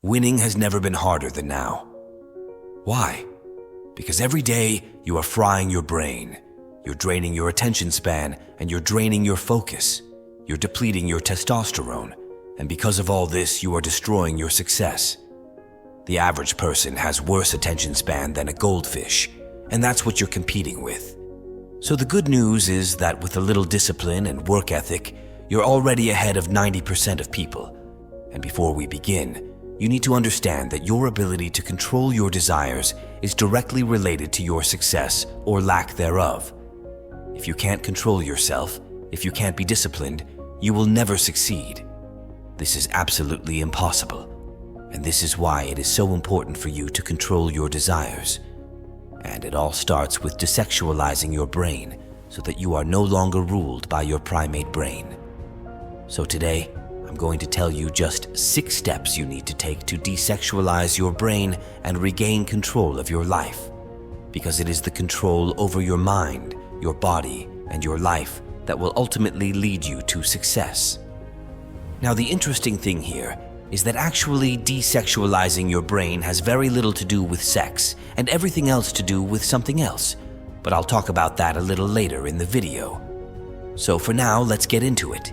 Winning has never been harder than now. Why? Because every day you are frying your brain, you're draining your attention span, and you're draining your focus. You're depleting your testosterone, and because of all this, you are destroying your success. The average person has worse attention span than a goldfish, and that's what you're competing with. So the good news is that with a little discipline and work ethic, you're already ahead of 90% of people. And before we begin, you need to understand that your ability to control your desires is directly related to your success or lack thereof. If you can't control yourself, if you can't be disciplined, you will never succeed. This is absolutely impossible, and this is why it is so important for you to control your desires. And it all starts with desexualizing your brain so that you are no longer ruled by your primate brain. So today, I'm going to tell you just 6 steps you need to take to desexualize your brain and regain control of your life. Because it is the control over your mind, your body, and your life that will ultimately lead you to success. Now, the interesting thing here is that actually desexualizing your brain has very little to do with sex and everything else to do with something else. But I'll talk about that a little later in the video. So for now, let's get into it.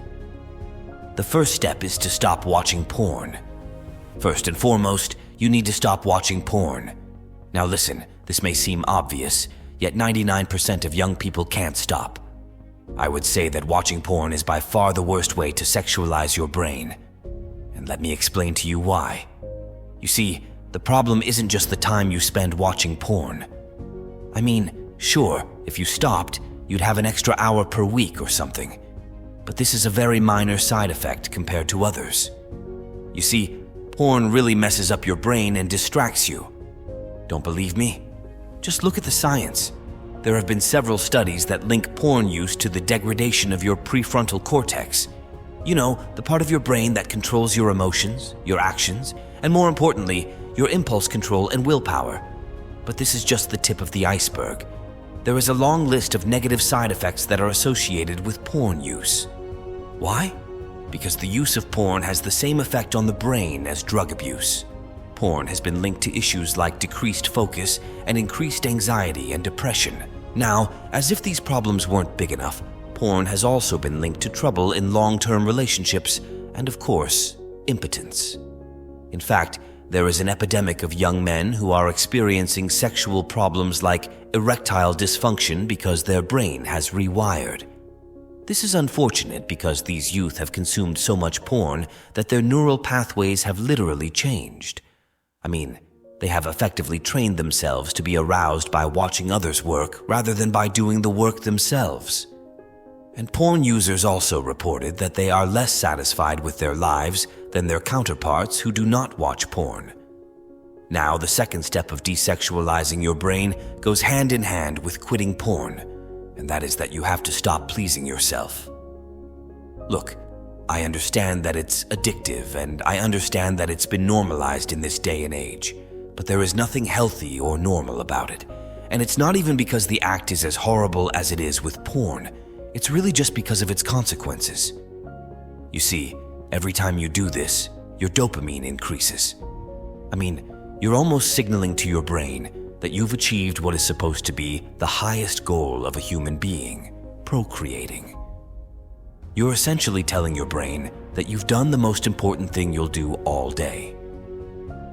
The first step is to stop watching porn. First and foremost, you need to stop watching porn. Now listen, this may seem obvious, yet 99% of young people can't stop. I would say that watching porn is by far the worst way to sexualize your brain. And let me explain to you why. You see, the problem isn't just the time you spend watching porn. I mean, sure, if you stopped, you'd have an extra hour per week or something. But this is a very minor side effect compared to others. You see, porn really messes up your brain and distracts you. Don't believe me? Just look at the science. There have been several studies that link porn use to the degradation of your prefrontal cortex. You know, the part of your brain that controls your emotions, your actions, and more importantly, your impulse control and willpower. But this is just the tip of the iceberg. There is a long list of negative side effects that are associated with porn use. Why? Because the use of porn has the same effect on the brain as drug abuse. Porn has been linked to issues like decreased focus and increased anxiety and depression. Now, as if these problems weren't big enough, porn has also been linked to trouble in long-term relationships and, of course, impotence. In fact, there is an epidemic of young men who are experiencing sexual problems like erectile dysfunction because their brain has rewired. This is unfortunate because these youth have consumed so much porn that their neural pathways have literally changed. I mean, they have effectively trained themselves to be aroused by watching others work rather than by doing the work themselves. And porn users also reported that they are less satisfied with their lives than their counterparts who do not watch porn. Now, the second step of desexualizing your brain goes hand in hand with quitting porn, and that is that you have to stop pleasing yourself. Look, I understand that it's addictive, and I understand that it's been normalized in this day and age, but there is nothing healthy or normal about it. And it's not even because the act is as horrible as it is with porn. It's really just because of its consequences. You see, every time you do this, your dopamine increases. I mean, you're almost signaling to your brain that you've achieved what is supposed to be the highest goal of a human being, procreating. You're essentially telling your brain that you've done the most important thing you'll do all day.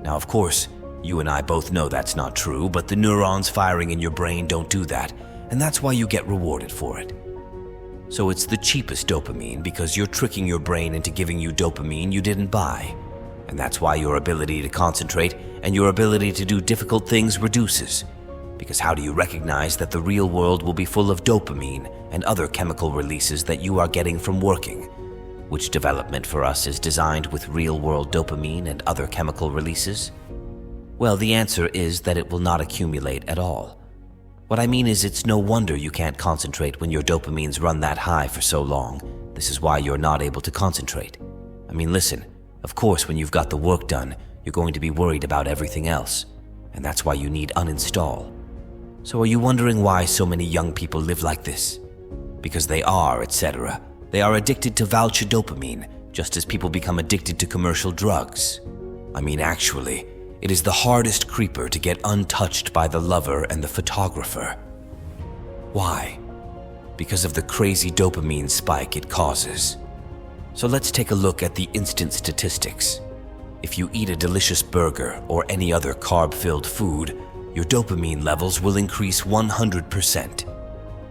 Now, of course, you and I both know that's not true, but the neurons firing in your brain don't do that, and that's why you get rewarded for it. So it's the cheapest dopamine because you're tricking your brain into giving you dopamine you didn't buy. And that's why your ability to concentrate and your ability to do difficult things reduces. Because how do you recognize that the real world will be full of dopamine and other chemical releases that you are getting from working? Which development for us is designed with real-world dopamine and other chemical releases? Well, the answer is that it will not accumulate at all. What I mean is it's no wonder you can't concentrate when your dopamines run that high for so long. This is why you're not able to concentrate. I mean, listen, of course, when you've got the work done, you're going to be worried about everything else, and that's why you need uninstall. So are you wondering why so many young people live like this? Because they are, etc. They are addicted to voucher dopamine, just as people become addicted to commercial drugs. I mean, actually, it is the hardest creeper to get untouched by the lover and the photographer. Why? Because of the crazy dopamine spike it causes. So let's take a look at the instant statistics. If you eat a delicious burger or any other carb-filled food, your dopamine levels will increase 100%.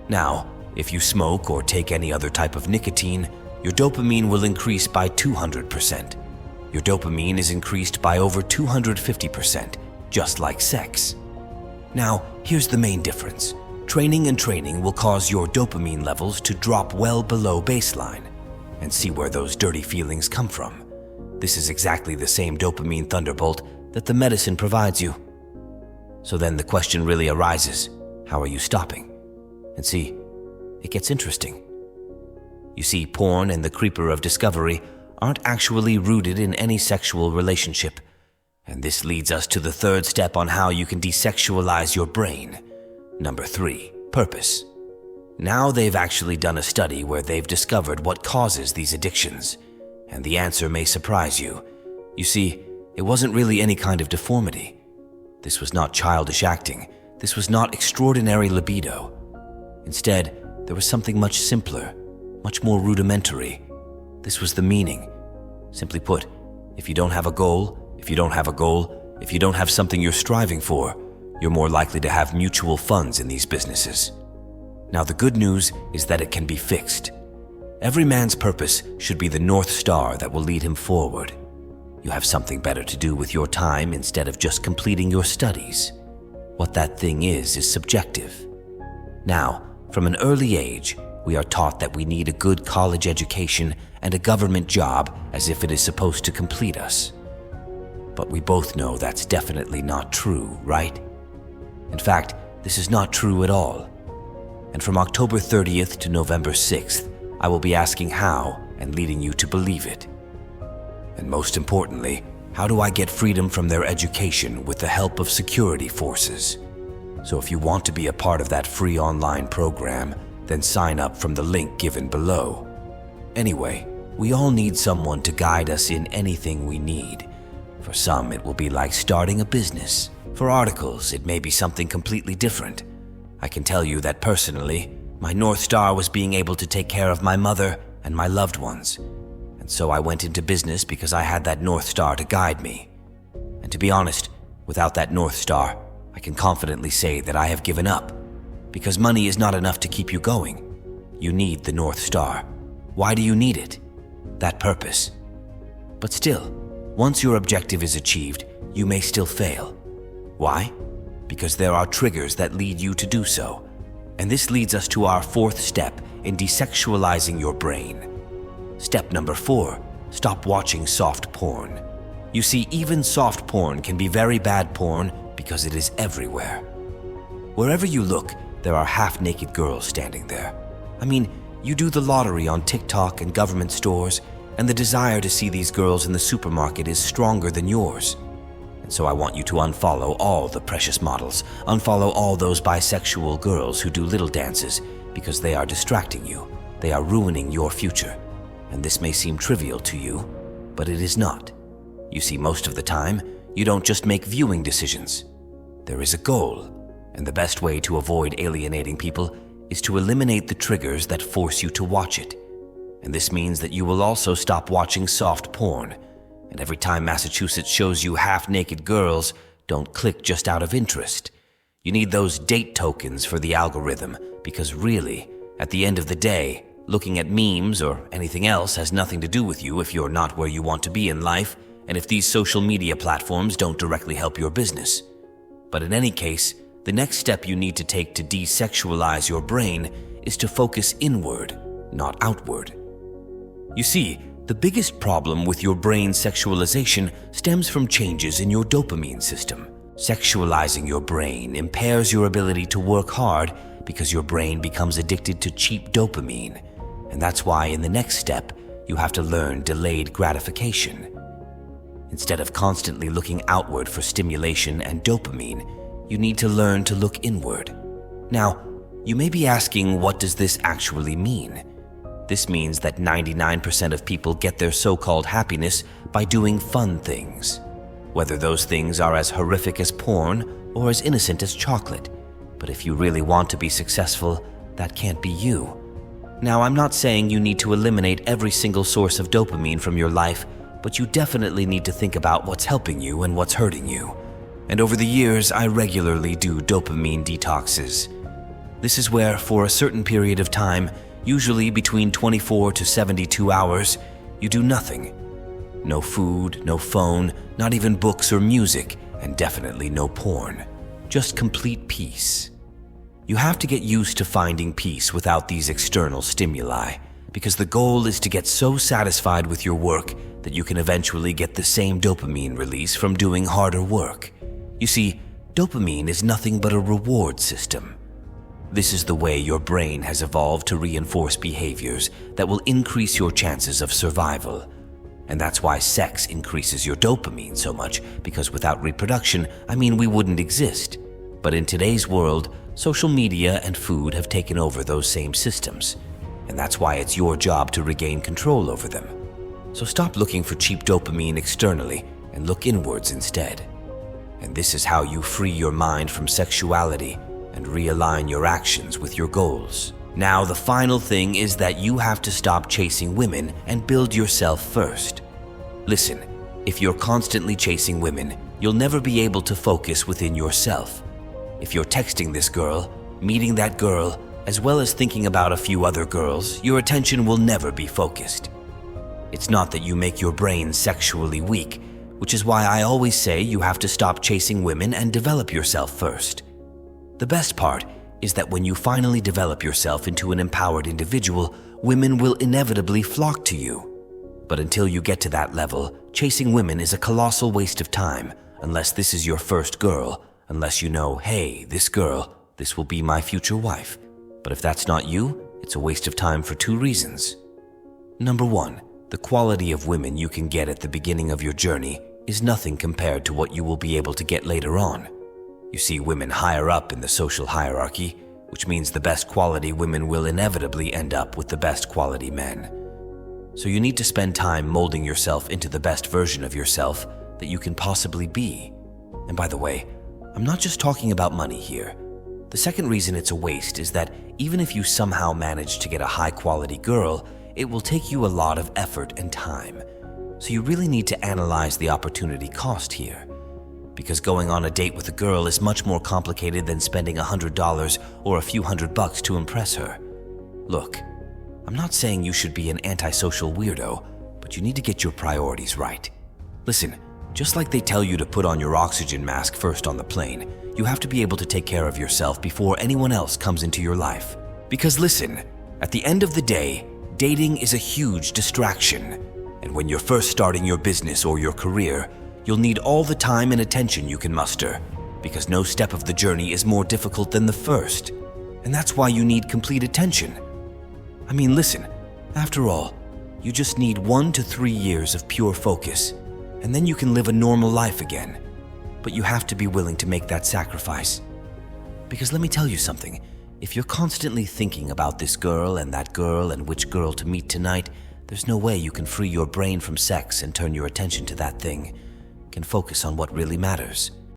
Now, if you smoke or take any other type of nicotine, your dopamine will increase by 200%. Your dopamine is increased by over 250%, just like sex. Now, here's the main difference. Training will cause your dopamine levels to drop well below baseline. And see where those dirty feelings come from. This is exactly the same dopamine thunderbolt that the medicine provides you. So then the question really arises, how are you stopping? And see, it gets interesting. You see, porn and the creeper of discovery aren't actually rooted in any sexual relationship. And this leads us to the third step on how you can desexualize your brain. Number 3, purpose. Now they've actually done a study where they've discovered what causes these addictions. And the answer may surprise you. You see, it wasn't really any kind of deformity. This was not childish acting. This was not extraordinary libido. Instead, there was something much simpler, much more rudimentary. This was the meaning. Simply put, if you don't have a goal, if you don't have something you're striving for, you're more likely to have mutual funds in these businesses. Now, the good news is that it can be fixed. Every man's purpose should be the North Star that will lead him forward. You have something better to do with your time instead of just completing your studies. What that thing is subjective. Now, from an early age, we are taught that we need a good college education and a government job as if it is supposed to complete us. But we both know that's definitely not true, right? In fact, this is not true at all. And from October 30th to November 6th, I will be asking how and leading you to believe it. And most importantly, how do I get freedom from their education with the help of security forces? So if you want to be a part of that free online program, then sign up from the link given below. Anyway, we all need someone to guide us in anything we need. For some, it will be like starting a business. For articles, it may be something completely different. I can tell you that personally, my North Star was being able to take care of my mother and my loved ones. And so I went into business because I had that North Star to guide me. And to be honest, without that North Star, I can confidently say that I have given up. Because money is not enough to keep you going. You need the North Star. Why do you need it? That purpose. But still, once your objective is achieved, you may still fail. Why? Because there are triggers that lead you to do so. And this leads us to our fourth step in desexualizing your brain. Step number 4, stop watching soft porn. You see, even soft porn can be very bad porn because it is everywhere. Wherever you look, there are half-naked girls standing there. I mean, you do the lottery on TikTok and government stores, and the desire to see these girls in the supermarket is stronger than yours. And so I want you to unfollow all the precious models, unfollow all those bisexual girls who do little dances, because they are distracting you. They are ruining your future. And this may seem trivial to you, but it is not. You see, most of the time, you don't just make viewing decisions. There is a goal. And the best way to avoid alienating people is to eliminate the triggers that force you to watch it. And this means that you will also stop watching soft porn. And every time Massachusetts shows you half-naked girls, don't click just out of interest. You need those date tokens for the algorithm, because really, at the end of the day, looking at memes or anything else has nothing to do with you if you're not where you want to be in life, and if these social media platforms don't directly help your business. But in any case, the next step you need to take to desexualize your brain is to focus inward, not outward. You see, the biggest problem with your brain sexualization stems from changes in your dopamine system. Sexualizing your brain impairs your ability to work hard because your brain becomes addicted to cheap dopamine. And that's why in the next step, you have to learn delayed gratification. Instead of constantly looking outward for stimulation and dopamine, you need to learn to look inward. Now, you may be asking, what does this actually mean? This means that 99% of people get their so-called happiness by doing fun things. whether those things are as horrific as porn or as innocent as chocolate. But if you really want to be successful, that can't be you. Now, I'm not saying you need to eliminate every single source of dopamine from your life, but you definitely need to think about what's helping you and what's hurting you. And over the years, I regularly do dopamine detoxes. This is where, for a certain period of time, usually between 24 to 72 hours, you do nothing. No food, no phone, not even books or music, and definitely no porn. Just complete peace. You have to get used to finding peace without these external stimuli, because the goal is to get so satisfied with your work that you can eventually get the same dopamine release from doing harder work. You see, dopamine is nothing but a reward system. This is the way your brain has evolved to reinforce behaviors that will increase your chances of survival. And that's why sex increases your dopamine so much, because without reproduction, we wouldn't exist. But in today's world, social media and food have taken over those same systems. And that's why it's your job to regain control over them. So stop looking for cheap dopamine externally and look inwards instead. And this is how you free your mind from sexuality and realign your actions with your goals. Now, the final thing is that you have to stop chasing women and build yourself first. Listen, if you're constantly chasing women, you'll never be able to focus within yourself. If you're texting this girl, meeting that girl, as well as thinking about a few other girls, your attention will never be focused. It's not that you make your brain sexually weak, which is why I always say you have to stop chasing women and develop yourself first. The best part is that when you finally develop yourself into an empowered individual, women will inevitably flock to you. But until you get to that level, chasing women is a colossal waste of time, unless this is your first girl, unless you know, hey, this girl, this will be my future wife. But if that's not you, it's a waste of time for two reasons. Number one, the quality of women you can get at the beginning of your journey is nothing compared to what you will be able to get later on. You see women higher up in the social hierarchy, which means the best quality women will inevitably end up with the best quality men. So you need to spend time molding yourself into the best version of yourself that you can possibly be. And by the way, I'm not just talking about money here. The second reason it's a waste is that even if you somehow manage to get a high-quality girl, it will take you a lot of effort and time. So you really need to analyze the opportunity cost here. Because going on a date with a girl is much more complicated than spending $100 or a few $100 to impress her. Look, I'm not saying you should be an antisocial weirdo, but you need to get your priorities right. Listen, just like they tell you to put on your oxygen mask first on the plane, you have to be able to take care of yourself before anyone else comes into your life. Because listen, at the end of the day, dating is a huge distraction. And when you're first starting your business or your career, you'll need all the time and attention you can muster, because no step of the journey is more difficult than the first. And that's why you need complete attention. Listen, after all, you just need 1 to 3 years of pure focus, and then you can live a normal life again. But you have to be willing to make that sacrifice. Because let me tell you something, if you're constantly thinking about this girl and which girl to meet tonight, there's no way you can free your brain from sex and turn your attention to that thing. Can focus on what really matters.